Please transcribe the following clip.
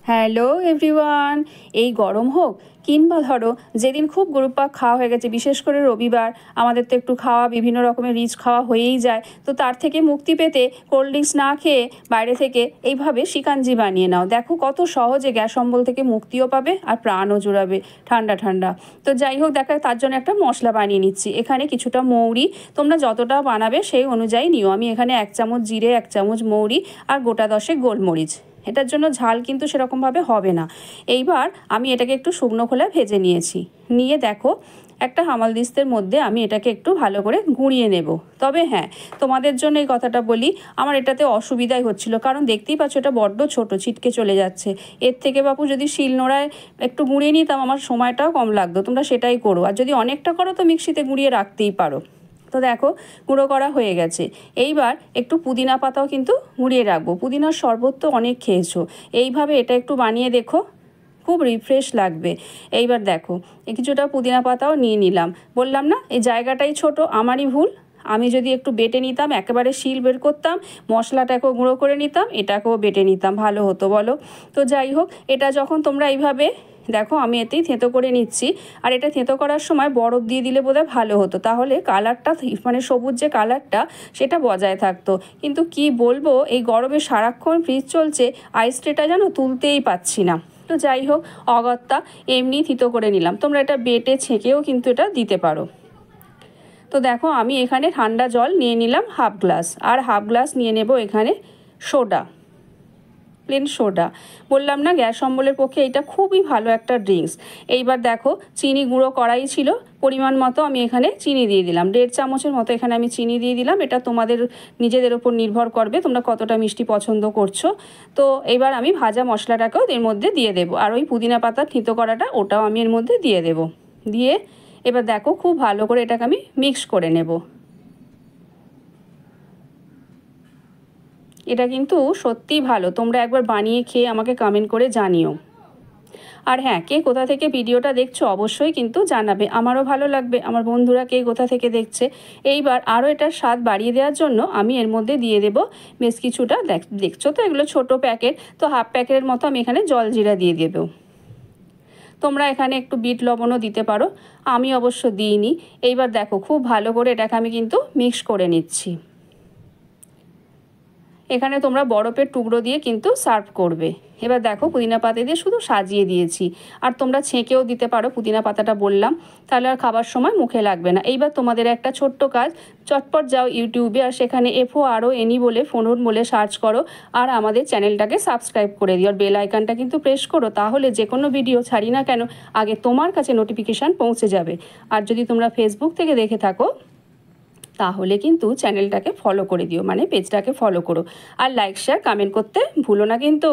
Hello everyone. এই গরম হোক কিংবা ধরো যেদিন খুব গরুর পাক খাওয়া হয়ে গেছে, বিশেষ করে রবিবার আমাদের তো একটু খাওয়া বিভিন্ন রকমের রিচ খাওয়া হয়েই যায়, তো তার থেকে মুক্তি পেতে কোল্ড ড্রিঙ্কস না খেয়ে বাইরে থেকে এইভাবে শিকাঞ্জি বানিয়ে নাও। দেখো কত সহজে গ্যাস অম্বল থেকে মুক্তিও পাবে আর প্রাণও জুড়াবে ঠান্ডা ঠান্ডা। তো যাই হোক, দেখা তার জন্য একটা মশলা বানিয়ে নিচ্ছি। এখানে কিছুটা মৌরি, তোমরা যতটা বানাবে সেই অনুযায়ী নিও। আমি এখানে 1 চামচ জিরে, 1 চামচ মৌরি আর গোটা 10 গোলমরিচ। এটার জন্য ঝাল কিন্তু সেরকমভাবে হবে না। এইবার আমি এটাকে একটু শুকনো খোলায় ভেজে নিয়েছি। নিয়ে দেখো একটা হামালদিস্তের মধ্যে আমি এটাকে একটু ভালো করে গুঁড়িয়ে নেব। তবে হ্যাঁ, তোমাদের জন্য এই কথাটা বলি, আমার এটাতে অসুবিধাই হচ্ছিল, কারণ দেখতেই পাচ্ছ এটা বড্ড ছোট, ছিটকে চলে যাচ্ছে। এর থেকে বাপু যদি শিলনোড়ায় একটু গুঁড়িয়ে নিতাম আমার সময়টাও কম লাগতো। তোমরা সেটাই করো, আর যদি অনেকটা করো তো মিক্সিতে গুঁড়িয়ে রাখতেই পারো। তো দেখো গুঁড়ো করা হয়ে গেছে। এইবার একটু পুদিনা পাতাও কিন্তু গুঁড়িয়ে রাখবো। পুদিনার শরবত তো অনেক খেয়েছো, এইভাবে এটা একটু বানিয়ে দেখো, খুব রিফ্রেশ লাগবে। এইবার দেখো কিছুটা পুদিনা পাতাও নিয়ে নিলাম। বললাম না এই জায়গাটাই ছোট, আমারই ভুল। আমি যদি একটু বেটে নিতাম, একেবারে শিল বের করতাম, মশলাটাকেও গুঁড়ো করে নিতাম, এটাকেও বেটে নিতাম, ভালো হতো বলো। তো যাই হোক, এটা যখন তোমরা এইভাবে দেখো আমি এতেই থেঁতো করে নিচ্ছি। আর এটা থেঁতো করার সময় বরফ দিয়ে দিলে বোধহয় ভালো হতো, তাহলে কালারটা মানে সবুজ যে কালারটা সেটা বজায় থাকতো। কিন্তু কি বলবো, এই গরমে সারাক্ষণ ফ্রিজ চলছে, আইস ট্রেটা যেন তুলতেই পাচ্ছি না। তো যাই হোক, অগত্যা এমনি থিতো করে নিলাম। তোমরা এটা বেটে ছেঁকেও কিন্তু এটা দিতে পারো। তো দেখো আমি এখানে ঠান্ডা জল নিয়ে নিলাম হাফ গ্লাস, আর হাফ গ্লাস নিয়ে নেব এখানে সোডা, প্লেন সোডা। বললাম না গ্যাস অম্বলের পক্ষে এটা খুবই ভালো একটা ড্রিঙ্কস। এইবার দেখো চিনি গুঁড়ো করাই ছিল, পরিমাণ মতো আমি এখানে চিনি দিয়ে দিলাম, 1.5 চামচের মতো এখানে আমি চিনি দিয়ে দিলাম। এটা তোমাদের নিজেদের ওপর নির্ভর করবে তোমরা কতটা মিষ্টি পছন্দ করছো। তো এবার আমি ভাজা মশলাটাকেও এর মধ্যে দিয়ে দেবো, আর ওই পুদিনা পাতার থিতো করাটা ওটাও আমি এর মধ্যে দিয়ে দেবো। দিয়ে এবার দেখো খুব ভালো করে এটাকে আমি মিক্স করে নেব। এটা কিন্তু সত্যিই ভালো, তোমরা একবার বানিয়ে খেয়ে আমাকে কমেন্ট করে জানিও। আর হ্যাঁ, কে কোথা থেকে ভিডিওটা দেখছো অবশ্যই কিন্তু জানাবে, আমারও ভালো লাগবে আমার বন্ধুরা কে কোথা থেকে দেখছে। এইবার আরও এটার স্বাদ বাড়িয়ে দেওয়ার জন্য আমি এর মধ্যে দিয়ে দেব বেশ কিছুটা, দেখছো তো এগুলো ছোট প্যাকেট, তো হাফ প্যাকেটের মতো আমি এখানে জলজিরা দিয়ে দেবো। তোমরা এখানে একটু বিট লবণও দিতে পারো, আমি অবশ্য দিইনি। এইবার দেখো খুব ভালো করে এটাকে আমি কিন্তু মিক্স করে নিচ্ছি। এখানে তোমরা বরফের টুকরো দিয়ে কিন্তু সার্ভ করবে। এবার দেখো পুদিনা পাতা দিয়ে শুধু সাজিয়ে দিয়েছি, আর তোমরা ছেঁকেও দিতে পারো পুদিনা পাতাটা বললাম, তাহলে আর খাবার সময় মুখে লাগবে না। এইবার তোমাদের একটা ছোট্ট কাজ, চটপট যাও ইউটিউবে, আর সেখানে FORNE বলে ফোন বলে সার্চ করো, আর আমাদের চ্যানেলটাকে সাবস্ক্রাইব করে দিও, আর বেল আইকনটা কিন্তু প্রেস করো, তাহলে যে কোনো ভিডিও ছাড়ি না কেন আগে তোমার কাছে নোটিফিকেশান পৌঁছে যাবে। আর যদি তোমরা ফেসবুক থেকে দেখে থাকো তাহলে কিন্তু চ্যানেলটাকে ফলো করে দিও, মানে পেজটাকে ফলো করো, আর লাইক শেয়ার কমেন্ট করতে ভুলো না কিন্তু।